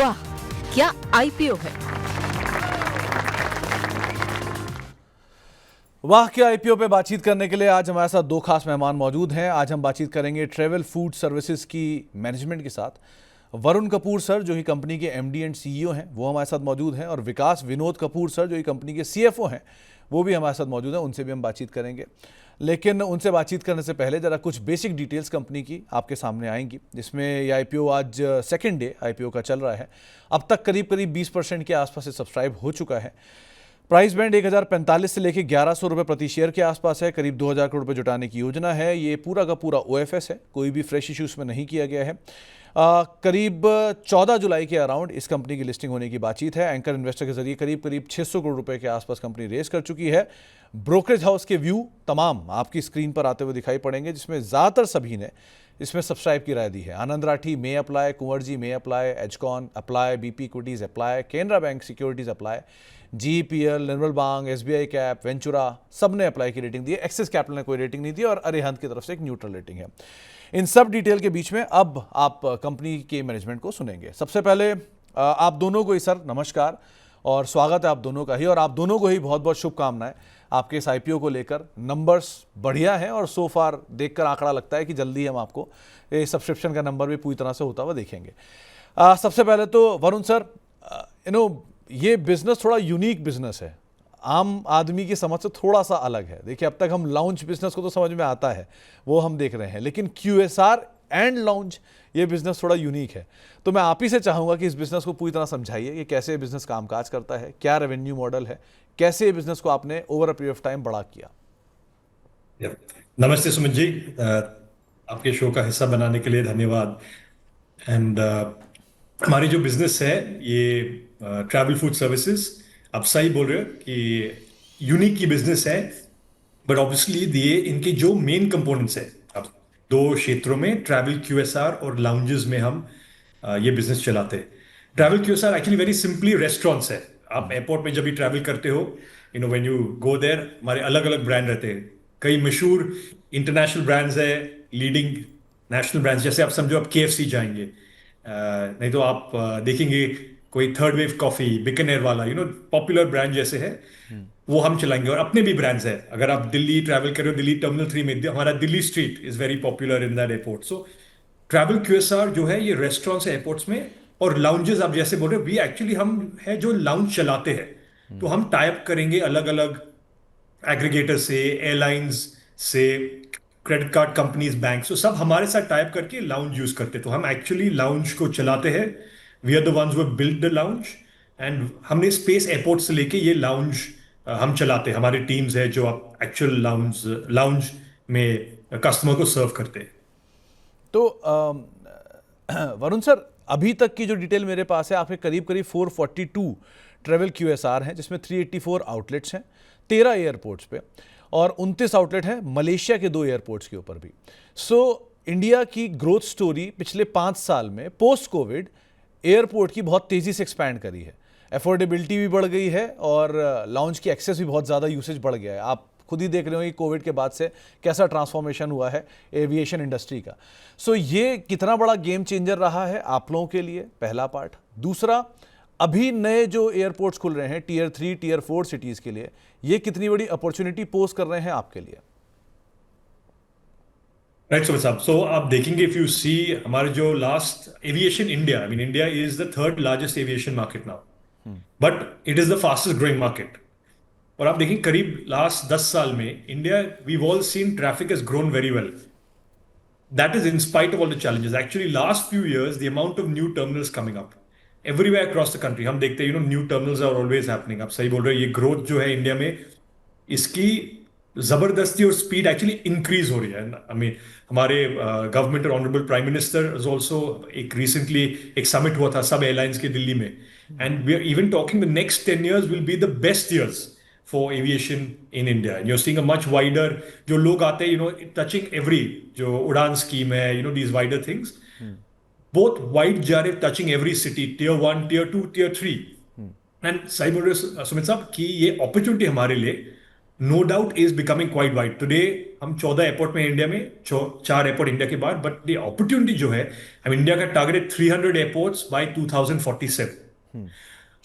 वाह, क्या आईपीओ है। वाह क्या आईपीओ पे बातचीत करने के लिए आज हमारे साथ दो खास मेहमान मौजूद हैं। आज हम बातचीत करेंगे ट्रेवल फूड सर्विसेज की मैनेजमेंट के साथ। वरुण कपूर सर जो ही कंपनी के एमडी एंड सीईओ हैं वो हमारे साथ मौजूद हैं, और विकास विनोद कपूर सर जो ही कंपनी के सीएफओ हैं वो भी हमारे साथ मौजूद हैं। उनसे भी हम बातचीत करेंगे, लेकिन उनसे बातचीत करने से पहले ज़रा कुछ बेसिक डिटेल्स कंपनी की आपके सामने आएंगी, जिसमें ये आईपीओ आज सेकेंड डे आईपीओ का चल रहा है। अब तक करीब 20% के आसपास से सब्सक्राइब हो चुका है। प्राइस बैंड 1045 से लेकर 1100 रुपये प्रति शेयर के आसपास है। करीब 2000 करोड़ रुपये जुटाने की योजना है। ये पूरा का पूरा ओएफएस है, कोई भी फ्रेश इशू इसमें नहीं किया गया है। करीब 14 जुलाई के अराउंड इस कंपनी की लिस्टिंग होने की बातचीत है। एंकर इन्वेस्टर के जरिए करीब 600 करोड़ रुपए के आसपास कंपनी रेस कर चुकी है। ब्रोकरेज हाउस के व्यू तमाम आपकी स्क्रीन पर आते हुए दिखाई पड़ेंगे, जिसमें ज़्यादातर सभी ने इसमें सब्सक्राइब की राय दी है। आनंद राठी में अप्लाई, कुंवर जी में अप्लाई, एजकॉन apply, BP equities apply, Canara bank securities apply, GPL, Nirmal Bang, SBI cap, Ventura, सब ने अप्लाई की रेटिंग दी है। एक्सिस कैपिटल ने कोई रेटिंग नहीं दी और अरिहंत की तरफ से एक न्यूट्रल रेटिंग है। इन सब डिटेल के बीच में अब आप कंपनी के मैनेजमेंट को सुनेंगे। सबसे पहले आप दोनों को ही सर नमस्कार और स्वागत है आप दोनों का ही, और आप दोनों को ही बहुत बहुत शुभकामनाएं आपके इस आईपीओ को लेकर। नंबर्स बढ़िया हैं और सो फार देखकर आंकड़ा लगता है कि जल्दी हम आपको ये सब्सक्रिप्शन का नंबर भी पूरी तरह से होता हुआ देखेंगे। सबसे पहले तो वरुण सर, ये बिजनेस थोड़ा यूनिक बिजनेस है, आम आदमी की समझ से थोड़ा सा अलग है। देखिए, अब तक हम लाउंज बिजनेस को तो समझ में आता है, वो हम देख रहे हैं, लेकिन क्यूएसआर एंड लाउंज ये बिजनेस थोड़ा यूनिक है। तो मैं आप ही से चाहूंगा कि इस बिजनेस को पूरी तरह समझाइए कि कैसे बिजनेस कामकाज करता है, क्या रेवेन्यू मॉडल है, कैसे बिजनेस को आपने over a period of time बड़ा किया। नमस्ते सुमित जी, आपके शो का हिस्सा बनाने के लिए धन्यवाद। एंड हमारी जो बिजनेस है ये ट्रैवल फूड सर्विसेज, आप सही बोल रहे हो कि यूनिक की बिजनेस है, बट ऑब्वियसली दिए इनके जो मेन कंपोनेंट्स है, अब दो क्षेत्रों में ट्रैवल क्यूएसआर और लाउंजेस में हम ये बिजनेस चलाते हैं। Travel QSR actually very simply restaurants है। आप एयरपोर्ट में जब भी ट्रैवल करते हो, व्हेन यू गो देयर, हमारे अलग अलग ब्रांड रहते हैं। कई मशहूर इंटरनेशनल ब्रांड्स है, लीडिंग नेशनल ब्रांड्स, जैसे आप समझो आप केएफसी जाएंगे, नहीं तो आप देखेंगे कोई थर्ड वेव कॉफी, बीकानेर वाला, पॉपुलर ब्रांड जैसे है, वो हम चलाएंगे। और अपने भी ब्रांड्स है। अगर आप दिल्ली ट्रैवल कर रहे हो, दिल्ली टर्मिनल 3 में हमारा Delhi street is very popular in that airport. So travel QSR जो है ये रेस्टोरेंट्स है एयरपोर्ट्स में। और लाउंजेस आप जैसे बोल रहे हो, वी एक्चुअली हम है जो लाउंज चलाते हैं। तो हम टाइप करेंगे अलग अलग एग्रीगेटर से, एयरलाइंस से, क्रेडिट कार्ड कंपनीज, बैंक, तो सब हमारे साथ टाइप करके लाउंज यूज करते। तो हम एक्चुअली लाउंज को चलाते हैं। We are the ones who build the lounge, and हमने स्पेस एयरपोर्ट से लेके ये लाउंज हम चलाते हैं। हमारी टीम्स है जो आप एक्चुअल लाउंज में कस्टमर को सर्व करते हैं। तो वरुण सर, अभी तक की जो डिटेल मेरे पास है, आपके करीब 442 ट्रेवल क्यूएसआर हैं, जिसमें 384 आउटलेट्स हैं 13 एयरपोर्ट्स पे, और 29 आउटलेट हैं मलेशिया के 2 एयरपोर्ट्स के ऊपर भी। सो इंडिया की ग्रोथ स्टोरी पिछले 5 साल में पोस्ट कोविड एयरपोर्ट की बहुत तेज़ी से एक्सपैंड करी है। एफोर्डेबिलिटी भी बढ़ गई है और लाउंज की एक्सेस भी बहुत ज़्यादा यूसेज बढ़ गया है। आप खुद ही देख रहे हो कि कोविड के बाद से कैसा ट्रांसफॉर्मेशन हुआ है एविएशन इंडस्ट्री का। सो ये कितना बड़ा गेम चेंजर रहा है आप लोगों के लिए, पहला पार्ट। दूसरा, अभी नए जो एयरपोर्ट्स खुल रहे हैं टियर 3, टियर 4 सिटीज़ के लिए, ये कितनी बड़ी अपॉर्चुनिटी पोज कर रहे हैं आपके लिए? राइट सुमित साहब, सो आप देखेंगे, इफ यू सी हमारे जो last aviation India, India is the third largest aviation market now, but it is the fastest growing market. और आप देखेंगे करीब लास्ट 10 साल में India, we all seen traffic has grown very well. That is in spite of all the challenges. Actually last few years the amount of new terminals coming up everywhere across the country, हम देखते हैं new terminals are always happening. आप सही बोल रहे हो, ये growth जो है इंडिया में, इसकी जबरदस्ती और स्पीड एक्चुअली इंक्रीज हो रही है। हमारे गवर्नमेंट और honourable prime minister is also, एक रिसेंटली एक समिट हुआ था सब एयरलाइंस के दिल्ली में, and we are even talking the next 10 years will be the best years for aviation in India. You are seeing a much wider, जो लोग आते हैं टचिंग एवरी, जो उड़ान स्कीम है, these wider things, both wide जा रहे, touching every city, tier 1, tier 2, tier 3। And सही बोल रहे सुमित साहब कि ये अपॉर्चुनिटी हमारे लिए no doubt is becoming quite wide today. हम 14 एयरपोर्ट में इंडिया में, 4 एयरपोर्ट इंडिया के बाद, बट द अपॉर्चुनिटी जो है, हम इंडिया का टारगेट 300 एयरपोर्ट्स बाय 2047।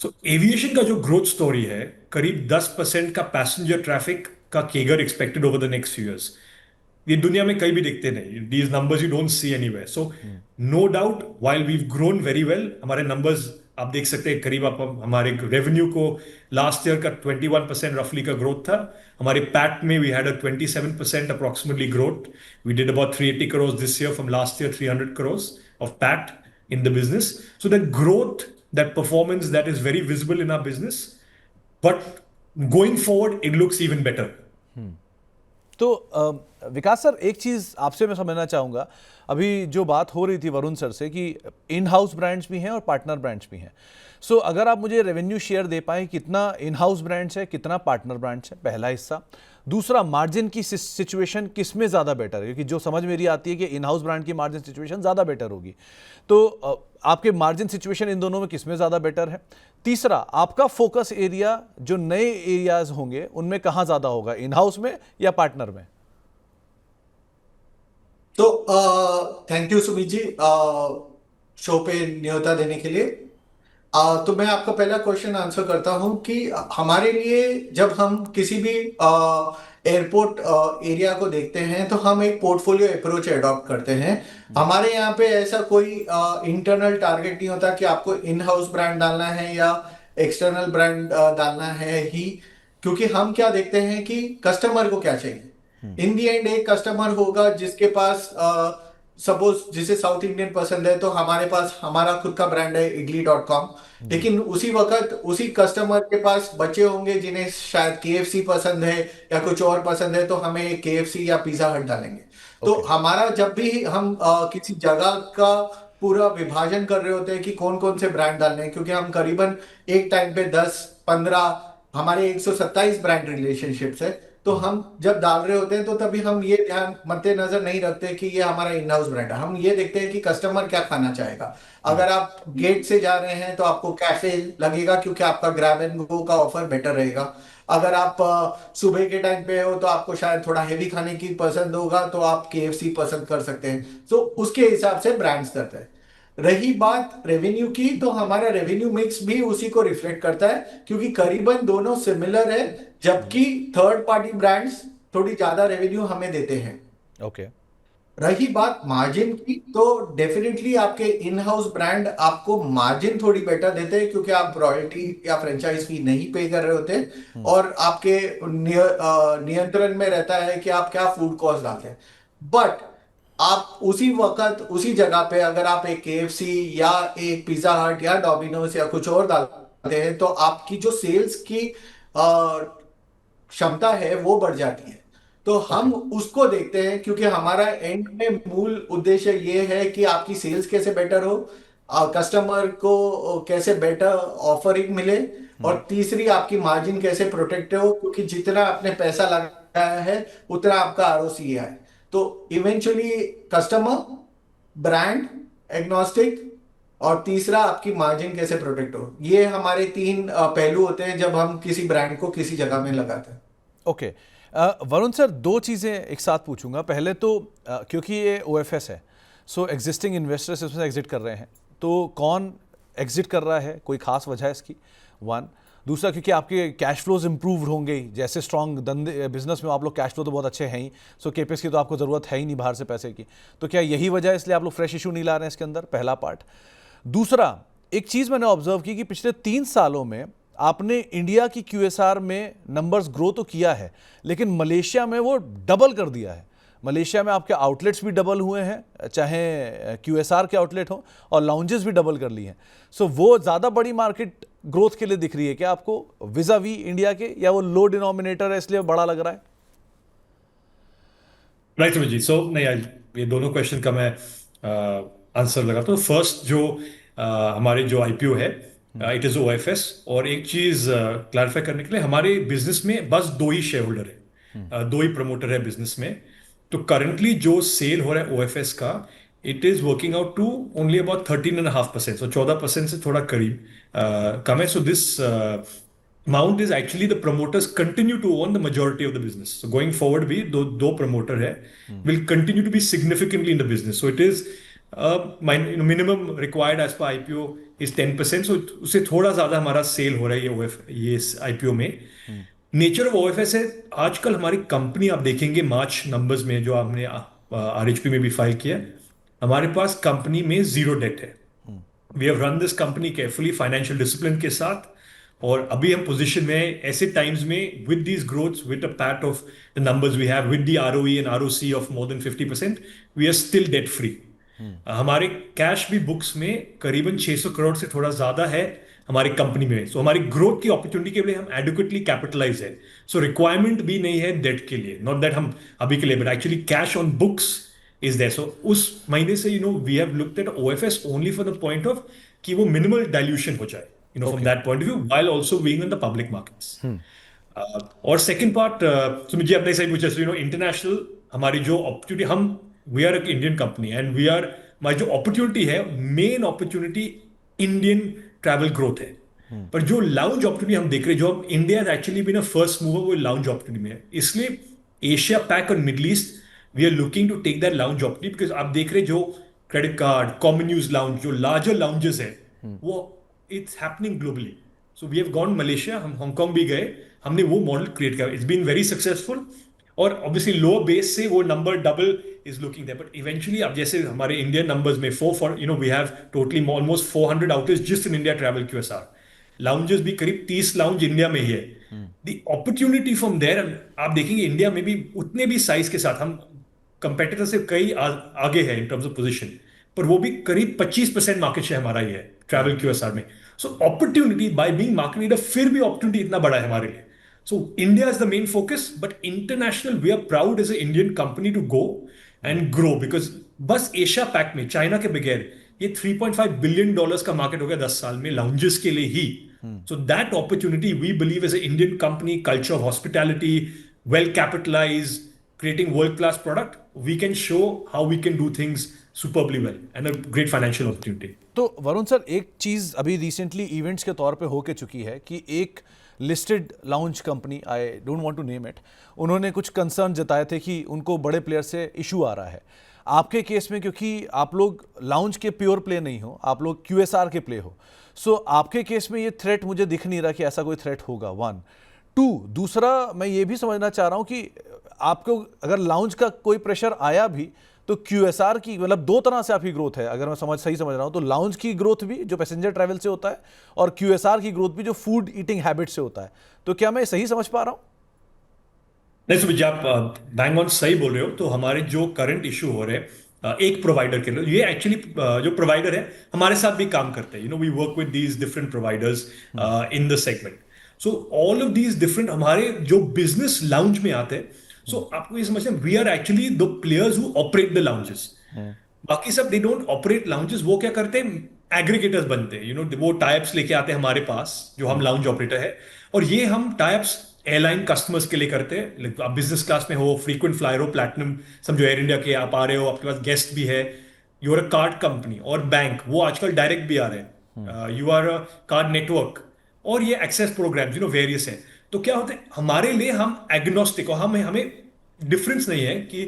सो एविएशन का जो ग्रोथ स्टोरी है, करीब 10% का पैसेंजर ट्रैफिक का CAGR expected over the next years. ये दुनिया में कहीं भी दिखते नहीं, these numbers you don't see anywhere. So no doubt while we grown very well, हमारे नंबर्स आप देख सकते हैं, करीब आप हमारे रेवेन्यू को लास्ट ईयर का 21% रफली का ग्रोथ था। हमारे पैट में we had a 27% approximately growth. We did about 380 crore this year from last year 300 crore of PAT in the business. So that growth, that performance, that is very visible in our business. But going forward, it looks even better. तो विकास sir, एक चीज़ आपसे मैं समझना चाहूँगा, अभी जो बात हो रही थी वरुण सर से कि इन हाउस ब्रांड्स भी हैं और पार्टनर ब्रांड्स भी हैं। सो अगर आप मुझे रेवेन्यू शेयर दे पाएँ, कितना इन हाउस ब्रांड्स है, कितना पार्टनर ब्रांड्स है, पहला हिस्सा। दूसरा, मार्जिन की सिचुएशन किस में ज़्यादा बेटर है, क्योंकि जो समझ मेरी आती है कि इन हाउस ब्रांड की मार्जिन सिचुएशन ज़्यादा बेटर होगी। तो आपके मार्जिन सिचुएशन इन दोनों में किस में ज़्यादा बेटर है। तीसरा, आपका फोकस एरिया जो नए एरियाज होंगे उनमें कहाँ ज़्यादा होगा, इन हाउस में या पार्टनर में। तो thank you Sumit ji, show पे न्योता देने के लिए। तो मैं आपका पहला क्वेश्चन आंसर करता हूं कि हमारे लिए जब हम किसी भी एयरपोर्ट एरिया को देखते हैं तो हम एक पोर्टफोलियो अप्रोच अडॉप्ट करते हैं। हमारे यहाँ पे ऐसा कोई इंटरनल टारगेट नहीं होता कि आपको इन हाउस ब्रांड डालना है या एक्सटर्नल ब्रांड डालना है ही, क्योंकि हम क्या देखते हैं कि कस्टमर को क्या चाहिए। इन दी एंड एक कस्टमर होगा जिसके पास सपोज जिसे साउथ इंडियन पसंद है तो हमारे पास हमारा खुद का ब्रांड है idli.com, लेकिन उसी वक्त उसी कस्टमर के पास बच्चे होंगे जिन्हें शायद KFC पसंद है या कुछ और पसंद है, तो हमें KFC या पिज्जा हट डालेंगे। तो हमारा जब भी हम किसी जगह का पूरा विभाजन कर रहे होते हैं कि कौन कौन से ब्रांड डालने हैं, क्योंकि हम करीबन एक टाइम पे 10-15 हमारे 127 ब्रांड रिलेशनशिप्स है, तो हम जब डाल रहे होते हैं तो तभी हम ये ध्यान मद्देनजर नहीं रखते कि ये हमारा इन हाउस ब्रांड है। हम ये देखते हैं कि कस्टमर क्या खाना चाहेगा। अगर आप गेट से जा रहे हैं तो आपको कैफे लगेगा क्योंकि आपका ग्रैब एंड गो का ऑफर बेटर रहेगा। अगर आप सुबह के टाइम पे हो तो आपको शायद थोड़ा हेवी खाने की पसंद होगा, तो आप KFC पसंद कर सकते हैं। तो उसके हिसाब से ब्रांड्स करते हैं। रही बात रेवेन्यू की, तो हमारा रेवेन्यू मिक्स भी उसी को रिफ्लेक्ट करता है, क्योंकि करीबन दोनों सिमिलर है, जबकि थर्ड पार्टी ब्रांड्स थोड़ी ज्यादा रेवेन्यू हमें देते हैं। ओके। रही बात मार्जिन की, तो डेफिनेटली आपके इन हाउस ब्रांड आपको मार्जिन थोड़ी बेटर देते हैं, क्योंकि आप रॉयल्टी या फ्रेंचाइज फी नहीं पे कर रहे होते और आपके नियंत्रण में रहता है कि आप क्या फूड कॉस्ट डालते हैं। बट आप उसी वक्त उसी जगह पे अगर आप एक KFC या एक पिज्जा हट या डोमिनोज या कुछ और डालते हैं तो आपकी जो सेल्स की क्षमता है वो बढ़ जाती है। तो हम उसको देखते हैं, क्योंकि हमारा एंड में मूल उद्देश्य ये है कि आपकी सेल्स कैसे बेटर हो, कस्टमर को कैसे बेटर ऑफरिंग मिले, और तीसरी आपकी मार्जिन कैसे प्रोटेक्ट हो, क्योंकि जितना आपने पैसा लगाया है उतना आपका ROCE है। तो इवेंचुअली कस्टमर, ब्रांड, एग्नोस्टिक, और तीसरा आपकी मार्जिन कैसे प्रोटेक्ट हो। ये हमारे 3 पहलू होते हैं जब हम किसी ब्रांड को किसी जगह में लगाते हैं। ओके। वरुण सर, 2 चीज़ें एक साथ पूछूंगा। पहले तो क्योंकि ये OFS है, सो एग्जिस्टिंग इन्वेस्टर्स इसमें एग्जिट कर रहे हैं, तो कौन एग्जिट कर रहा है, कोई खास वजह है इसकी, 1। दूसरा, क्योंकि आपके कैश फ्लोज इंप्रूव होंगे ही, जैसे स्ट्रॉन्ग धंधे बिजनेस में आप लोग कैश फ्लो तो बहुत अच्छे हैं ही, सो केपेक्स की तो आपको ज़रूरत है ही नहीं बाहर से पैसे की, तो क्या यही वजह है इसलिए आप लोग फ्रेश इशू नहीं ला रहे हैं इसके अंदर, पहला पार्ट। दूसरा, एक चीज़ मैंने ऑब्जर्व की कि पिछले 3 सालों में आपने इंडिया की QSR में नंबर्स ग्रो तो किया है, लेकिन मलेशिया में वो डबल कर दिया है। मलेशिया में आपके आउटलेट्स भी डबल हुए हैं, चाहे QSR के आउटलेट हो, और लाउंजेस भी डबल कर लिए हैं। सो वो ज़्यादा बड़ी मार्केट ग्रोथ के लिए दिख रही है क्या आपको विजा वी इंडिया के, या वो लो डिनोमिनेटर है इसलिए बड़ा लग रहा है? राइट सुमित जी। सो नहीं, ये दोनों क्वेश्चन का मैं आंसर लगाता हूँ। फर्स्ट, जो हमारे जो IPO है, इट इज OFS। और एक चीज क्लैरिफाई करने के लिए, हमारे बिजनेस में बस 2 ही शेयर होल्डर है, 2 ही प्रमोटर है बिजनेस में। तो करंटली जो सेल हो रहा है OFS का, it is working out to only about 13.5%, so 14% से थोड़ा करीब कम है। So this amount is actually the promoters continue to own the majority of the business. So going forward, भी दो promoter है, will continue to be significantly in the business. So it is minimum required as per IPO is 10%. So उससे थोड़ा ज़्यादा हमारा cell हो रहा है ये इस IPO में. नेचर ऑफ OFS है, आजकल हमारी कंपनी आप देखेंगे मार्च नंबर्स में जो हमने RHP में भी फाइल किया, हमारे पास कंपनी में जीरो डेट है. We have run this company carefully financial discipline के साथ, और अभी हम पोजीशन में ऐसे टाइम्स में with these growths with a PAT of the numbers we have with the ROE and ROC of more than 50%, we are still debt free. हमारे cash भी बुक्स में करीबन 600 करोड़ से थोड़ा ज्यादा है हमारी कंपनी में. सो हमारी ग्रोथ की अपॉर्चुनिटी के लिए हम एडिक्वेटली कैपिटलाइज है. सो रिक्वायरमेंट भी नहीं है डेट के लिए, नॉट दैट हम अभी के लिए, but actually cash on books is there. So उस महीने से we have looked at OFS only for the point of कि वो मिनिमल डाइल्यूशन हो जाए, from that point of view, while also being in the public markets. और second part, Sumit ji आपने सही पूछा, international हमारी जो opportunity, we are an Indian company and हमारी जो opportunity है, main opportunity Indian travel growth है. पर जो lounge opportunity हम देख रहे हैं, जो हम India has actually been a first mover वो lounge opportunity में है. इसलिए Asia Pac और Middle East, we are looking to take that lounge opportunity, because आप देख रहे हैं जो credit card, common use lounge, जो larger lounges है, वो it's happening globally. So we have gone Malaysia, हम हांगकांग भी गए, हमने वो मॉडल क्रिएट किया. It's been very successful, और obviously लो बेस से वो number double is looking there. But eventually अब जैसे हमारे इंडियन नंबर्स में we have totally almost 400 outlets just in India travel QSR. Lounges भी करीब 30 लाउंज इंडिया में ही है. The opportunity from there, आप देखेंगे इंडिया में भी उतने भी साइज के साथ हम कंपेटिटर से कई आगे है इन टर्म्स ऑफ पोजीशन, पर वो भी करीब 25% मार्केट शेयर हमारा ही है ट्रैवल QSR में. So opportunity by being market leader, फिर भी अपॉर्चुनिटी इतना बड़ा है हमारे लिए. So India is the main focus, but international we are proud as a Indian company to go and grow, because बस एशिया पैक में चाइना के बगैर ये $3.5 बिलियन का मार्केट हो गया 10 साल में लाउंजेस के लिए ही. So that opportunity we believe as a Indian company, culture of hospitality, well capitalised, creating world-class product, we can show how we can do things superbly well and a great financial opportunity. तो Varun sir, एक चीज़ अभी recently events के तौर पे होके चुकी है कि एक listed lounge company, I don't want to name it, उन्होंने कुछ कंसर्न जताए थे कि उनको बड़े प्लेयर से इशू आ रहा है. आपके केस में क्योंकि आप लोग लाउंज के प्योर प्ले नहीं हो, आप लोग QSR के प्ले हो, सो आपके केस में ये थ्रेट मुझे दिख नहीं रहा कि ऐसा कोई थ्रेट होगा. 1 2 दूसरा मैं ये भी समझना चाह रहा हूँ कि आपको अगर लाउंज का कोई प्रेशर आया भी तो QSR की, मतलब दो तरह से आपकी ग्रोथ है, अगर मैं सही समझ रहा हूं तो लाउंज की ग्रोथ भी जो पैसेंजर ट्रैवल से होता है, और QSR की ग्रोथ भी जो फूड ईटिंग हैबिट से होता है. तो क्या मैं सही समझ पा रहा हूं? नहीं सुमित जी, आप बैंग ऑन सही बोल रहे हो. तो हमारे जो करंट इशू हो रहे हैं एक प्रोवाइडर के लिए, ये एक्चुअली जो प्रोवाइडर है हमारे साथ भी काम करते हैं. We work with these different providers in the segment. So all of these different हमारे जो बिजनेस लाउंज में आते हैं, सो आपको ये समझते हैं we are actually the players who operate the lounges. बाकी सब दे डोंट ऑपरेट लाउंजेस. वो क्या करते हैं, एग्रीगेटर्स बनते हैं. वो टाइप्स लेके आते हैं हमारे पास जो हम लाउंज ऑपरेटर है, और ये हम टाइप्स एयरलाइन कस्टमर्स के लिए करते हैं. आप बिजनेस क्लास में हो, फ्रीक्वेंट फ्लायर हो, प्लैटिनम समझो एयर इंडिया के आप आ रहे हो, आपके पास गेस्ट भी है, you are a card company, और बैंक वो आजकल डायरेक्ट भी आ रहे हैं, you are a card network, और ये एक्सेस प्रोग्राम्स वेरियस है. तो क्या होता है हमारे लिए, हम एग्नोस्टिक, और हमें डिफरेंस नहीं है कि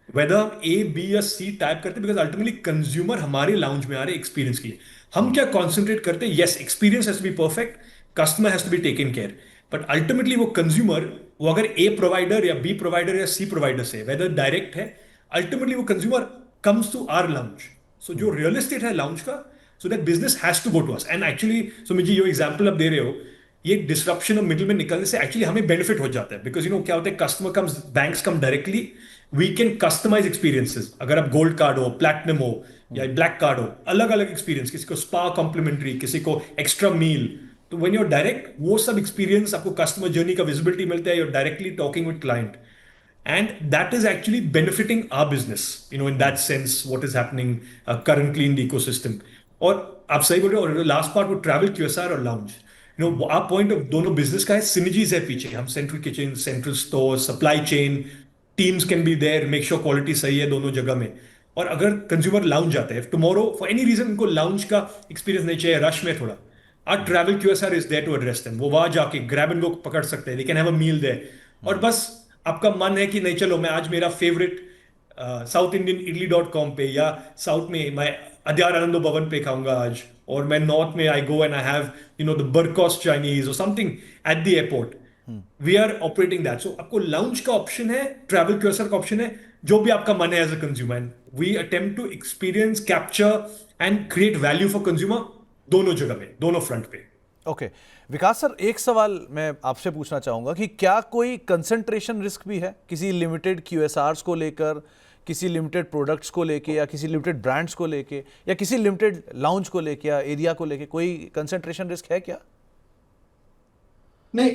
वेदर हम A B या C टाइप करते हैं, बिकॉज अल्टीमेटली कंज्यूमर हमारे लाउंज में आ रहे एक्सपीरियंस के लिए. हम क्या कॉन्सेंट्रेट करते हैं, yes experience has to be perfect, customer has to be taken care, but ultimately वो कंज्यूमर, वो अगर A प्रोवाइडर या B प्रोवाइडर या C प्रोवाइडर से वेदर डायरेक्ट है, अल्टीमेटली वो consumer comes to our lounge. So जो रियल एस्टेट है लाउंज का, so that business has to go to us. And actually Sumit ji, जो एग्जाम्पल आप दे रहे हो, ये डिस्ट्रप्शन और मिडिल में निकलने से एक्चुअली हमें बेनिफिट हो जाता है, बिकॉज क्या होता है, customer comes, banks come directly, we can customize experiences. अगर आप गोल्ड कार्ड हो, प्लैटिनम हो या ब्लैक कार्ड हो, अलग अलग एक्सपीरियंस, किसी को स्पा कॉम्प्लीमेंट्री, किसी को एक्स्ट्रा मील. तो व्हेन यू आर डायरेक्ट, वो सब एक्सपीरियंस आपको कस्टमर जर्नी का विजिबिलिटी मिलता है, you are directly talking with client, and that is actually benefiting our business, in that sense, what is happening currently in the ecosystem. और आप सही बोल रहे हो. और लास्ट पार्ट वो ट्रैवल QSR और लाउंज, आप पॉइंट ऑफ दोनों बिजनेस का है, सिनर्जीज है पीछे. हम central kitchen, central store, supply chain teams can be there, make sure quality सही है दोनों जगह में. और अगर कंज्यूमर लाउंज जाता है टुमारो फॉर एनी रीजन, उनको लाउंज का एक्सपीरियंस नहीं चाहिए, रश में थोड़ा, Our travel QSR is there to address them. वो वहां जाके grab and go पकड़ सकते हैं. They can have a meal there. और बस आपका मन है कि नहीं चलो मैं आज मेरा favourite south Indian idli .com पे या साउथ में मैं अद्यार आनंदो भवन पे खाऊंगा आज, और मैं नॉर्थ में I go and I have the Barcos Chinese और something at the airport. We are operating that. So आपको लाउंज का ऑप्शन है, ट्रैवल क्यूएसआर का ऑप्शन है, जो भी आपका मन है as a consumer. We attempt to experience, capture and create value for consumer दोनों जगह पे, दोनों फ्रंट पे. ओके विकास सर, एक सवाल मैं आपसे पूछना चाहूंगा कि क्या कोई कंसंट्रेशन रिस्क भी है किसी लिमिटेड क्यूएसआर्स को लेकर, किसी लिमिटेड प्रोडक्ट्स को लेके, या किसी लिमिटेड ब्रांड्स को लेके, या किसी लिमिटेड लाउंज को लेके या एरिया को लेके? कोई कंसंट्रेशन रिस्क है क्या? नहीं.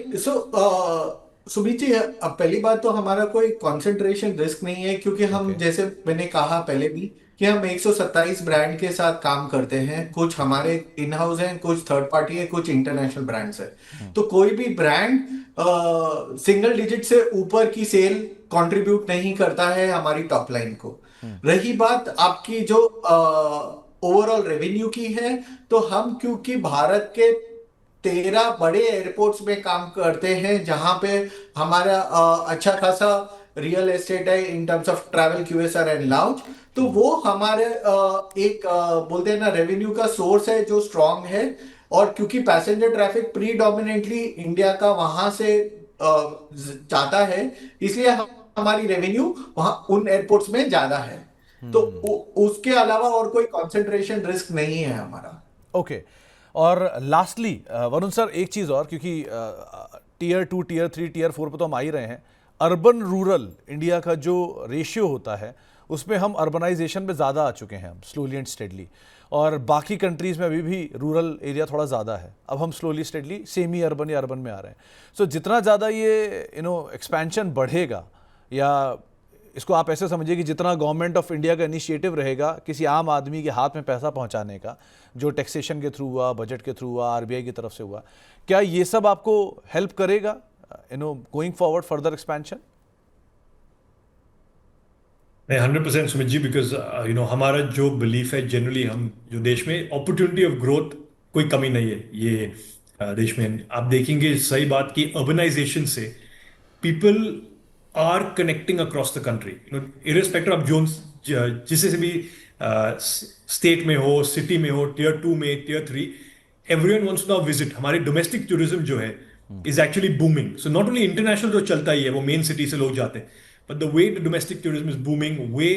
सुमित जी, अब पहली बात तो हमारा कोई कंसंट्रेशन रिस्क नहीं है, क्योंकि हम जैसे मैंने कहा पहले भी कि हम 127 ब्रांड के साथ काम करते हैं. कुछ हमारे इन हाउस हैं, कुछ थर्ड पार्टी है, कुछ इंटरनेशनल ब्रांड्स है. तो कोई भी ब्रांड सिंगल डिजिट से ऊपर की सेल कंट्रीब्यूट नहीं करता है हमारी टॉप लाइन को. रही बात आपकी जो ओवरऑल रेवेन्यू की है, तो हम क्योंकि भारत के 13 बड़े एयरपोर्ट्स में काम करते हैं, जहां पे हमारा अच्छा खासा रियल एस्टेट है in terms of travel QSR and lounge, तो वो हमारे एक बोलते हैं ना रेवेन्यू का सोर्स है जो स्ट्रांग है. और क्योंकि पैसेंजर ट्रैफिक प्रीडोमिनेंटली इंडिया का वहां से जाता है, इसलिए हमारी रेवेन्यू वहां उन एयरपोर्ट्स में ज्यादा है. तो उसके अलावा और कोई कंसंट्रेशन रिस्क नहीं है हमारा. ओके और लास्टली वरुण सर, एक चीज़ और, क्योंकि टीयर 2, टीयर 3, टीयर 4 पे तो हम आ ही रहे हैं. अर्बन रूरल इंडिया का जो रेशियो होता है उसमें हम अर्बनाइजेशन में ज़्यादा आ चुके हैं, हम स्लोली एंड स्टेडली. और बाकी कंट्रीज़ में अभी भी रूरल एरिया थोड़ा ज़्यादा है. अब हम स्लोली स्टेडली सेमी अर्बन या अर्बन में आ रहे हैं. सो जितना ज़्यादा ये एक्सपेंशन बढ़ेगा, या इसको आप ऐसे समझिए कि जितना गवर्नमेंट ऑफ इंडिया का इनिशिएटिव रहेगा किसी आम आदमी के हाथ में पैसा पहुंचाने का, जो टैक्सेशन के थ्रू हुआ, बजट के थ्रू हुआ, आरबीआई की तरफ से हुआ, क्या ये सब आपको हेल्प करेगा गोइंग फॉरवर्ड फर्दर एक्सपेंशन? नहीं, 100% सुमित जी, बिकॉज हमारा जो बिलीफ है जनरली, हम जो देश में अपॉर्चुनिटी ऑफ ग्रोथ कोई कमी नहीं है ये देश में. आप देखेंगे सही बात की अर्बनाइजेशन से people are connecting across the country, irrespective of zone, जिसे से भी स्टेट में हो, सिटी में हो, टीयर 2 में, tier 3, everyone wants to now visit. हमारे डोमेस्टिक टूरिज्म जो है is actually booming. So not only international जो चलता ही है, वो मेन सिटी से लोग जाते हैं, but the way the domestic tourism is booming, way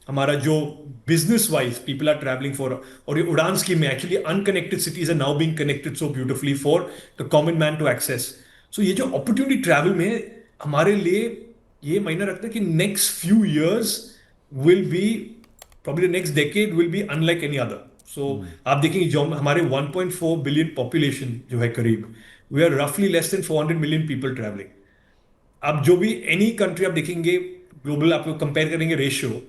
हमारा जो business wise people are travelling for. और ये उड़ान स्कीम में actually unconnected cities are now being connected so beautifully for the common man to access. So ये जो opportunity travel में हमारे लिए ये मायने रखता है कि next few years will be, probably the next decade will be unlike any other. So आप देखेंगे जो हमारे 1.4 बिलियन पॉपुलेशन जो है करीब, we are roughly less than 400 million people traveling. आप जो भी एनी कंट्री आप देखेंगे ग्लोबल, आप कंपेयर करेंगे ratio,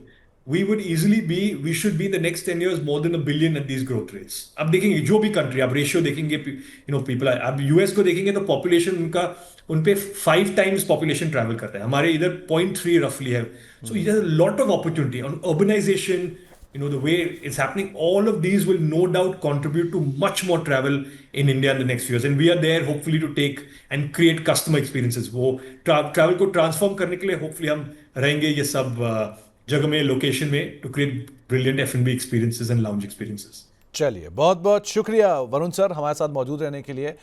we would easily be, we should be in the next 10 years more than 1 billion at these growth rates. आप देखेंगे जो भी कंट्री आप रेशियो देखेंगे, पीपल, आप यूएस को देखेंगे तो पॉपुलेशन उनका, उन पे 5 times पॉपुलेशन ट्रैवल करता है, हमारे इधर 0.3 रफली है. So it has a lot of opportunity on urbanization. The way it's happening, all of these will no doubt contribute to much more travel in India in the next few years, and we are there hopefully to take and create customer experiences. वो travel को transform करने के लिए hopefully हम रहेंगे ये सब जगह में, लोकेशन में, to create brilliant F&B experiences and lounge experiences. चलिए, बहुत बहुत शुक्रिया वरुण सर हमारे साथ मौजूद रहने के लिए,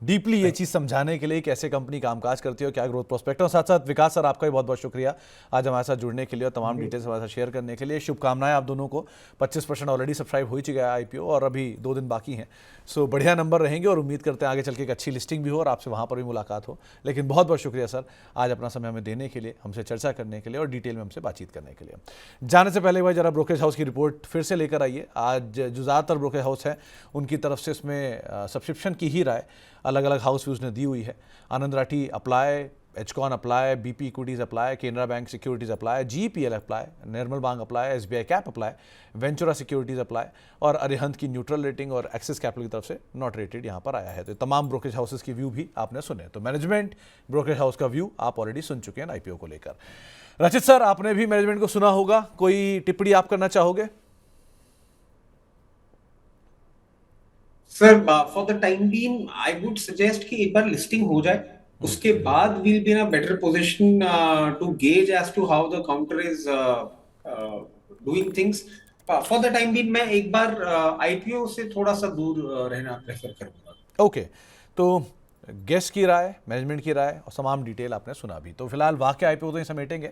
डीपली ये चीज़ समझाने के लिए कैसे कंपनी कामकाज करती है और क्या ग्रोथ प्रोस्पेक्ट है. और साथ साथ विकास सर आपका भी बहुत बहुत शुक्रिया आज हमारे साथ जुड़ने के लिए और तमाम डिटेल्स हमारे साथ शेयर करने के लिए. शुभकामनाएं आप दोनों को. 25% ऑलरेडी सब्सक्राइब हो ही चुका है आईपीओ, और अभी 2 दिन बाकी हैं. सो बढ़िया नंबर रहेंगे और उम्मीद करते हैं आगे चल के एक अच्छी लिस्टिंग भी हो और आपसे वहाँ पर भी मुलाकात हो. लेकिन बहुत बहुत शुक्रिया सर आज अपना समय हमें देने के लिए, हमसे चर्चा करने के लिए और डिटेल में हमसे बातचीत करने के लिए. जाने से पहले भाई जरा ब्रोकरेज हाउस की रिपोर्ट फिर से लेकर आइए. आज जो ज़्यादातर ब्रोकरेज हाउस हैं उनकी तरफ से इसमें सब्सक्रिप्शन की ही राय अलग अलग हाउस व्यूज़ ने दी हुई है. आनंद राठी अप्लाई, एचकॉन apply, BP equities apply, Canara bank securities apply, GPL apply, Nirmal Bang apply, SBI cap apply, Ventura securities apply, और अरिहंत की न्यूट्रल रेटिंग और एक्सिस कैपिटल की तरफ से नॉट रेटेड यहाँ पर आया है. तो तमाम ब्रोकरेज हाउसेस की व्यू भी आपने सुने. तो मैनेजमेंट ब्रोकरेज हाउस का व्यू आप ऑलरेडी सुन चुके हैं आईपीओ को लेकर. रचित सर, आपने भी मैनेजमेंट को सुना होगा, कोई टिप्पणी आप करना चाहोगे? Sir for the time being I would suggest कि एक बार लिस्टिंग हो जाए, उसके बाद will be in a better position to gauge as to how the counter is doing things. For the time being मैं एक बार आईपीओ से थोड़ा सा दूर रहना प्रेफर करूंगा। ओके, तो गेस्ट की राय, मैनेजमेंट की राय और तमाम डिटेल आपने सुना भी। तो फिलहाल वाकई आईपीओ तो ही समेटेंगे।